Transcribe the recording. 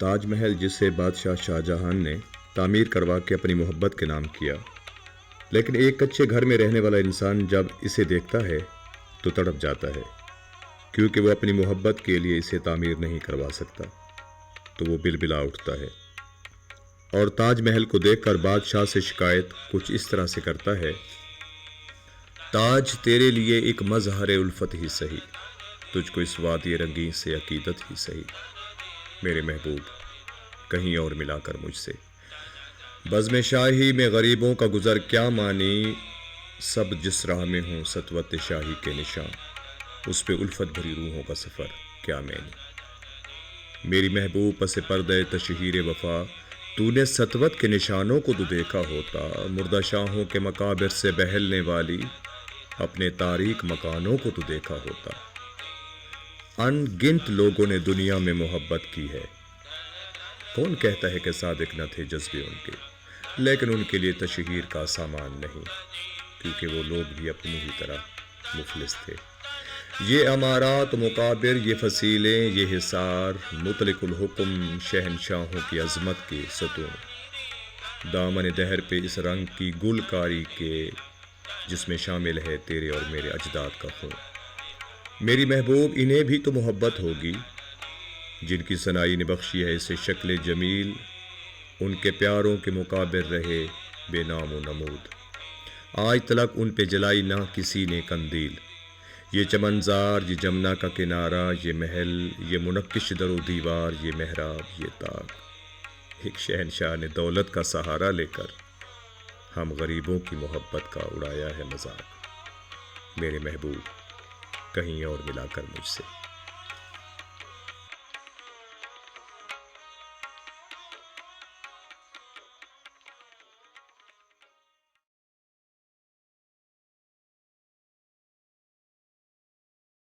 تاج محل جسے بادشاہ شاہجہاں نے تعمیر کروا کے اپنی محبت کے نام کیا، لیکن ایک کچے گھر میں رہنے والا انسان جب اسے دیکھتا ہے تو تڑپ جاتا ہے، کیونکہ وہ اپنی محبت کے لیے اسے تعمیر نہیں کروا سکتا، تو وہ بلبلا اٹھتا ہے اور تاج محل کو دیکھ کر بادشاہ سے شکایت کچھ اس طرح سے کرتا ہے: تاج تیرے لیے ایک مظہر الفت ہی سہی، تجھ کو اس وادی رنگین سے عقیدت ہی سہی، میرے محبوب کہیں اور ملا کر مجھ سے، بزم شاہی میں غریبوں کا گزر کیا مانی، سب جس راہ میں ہوں سطوت شاہی کے نشان، اس پہ الفت بھری روحوں کا سفر کیا میں نے، میری محبوب پس پردہ تشہیر وفا، تو نے سطوت کے نشانوں کو تو دیکھا ہوتا، مردہ شاہوں کے مقابر سے بہلنے والی اپنے تاریک مکانوں کو تو دیکھا ہوتا، ان گنت لوگوں نے دنیا میں محبت کی ہے، کون کہتا ہے کہ صادق نہ تھے جذبے ان کے، لیکن ان کے لیے تشہیر کا سامان نہیں، کیونکہ وہ لوگ بھی اپنی ہی طرح مفلس تھے، یہ امارات مقابر، یہ فصیلیں، یہ حصار، مطلق الحکم شہنشاہوں کی عظمت کے ستون، دامن دہر پہ اس رنگ کی گلکاری کے جس میں شامل ہے تیرے اور میرے اجداد کا خون، میری محبوب انہیں بھی تو محبت ہوگی جن کی سنائی نے بخشی ہے اسے شکل جمیل، ان کے پیاروں کے مقابر رہے بے نام و نمود، آج تلک ان پہ جلائی نہ کسی نے قندیل، یہ چمنزار، یہ جمنا کا کنارہ، یہ محل، یہ منقش در و دیوار، یہ محراب، یہ طاق، ایک شہنشاہ نے دولت کا سہارا لے کر ہم غریبوں کی محبت کا اڑایا ہے مذاق، میرے محبوب کہیں اور ملا کر مجھ سے۔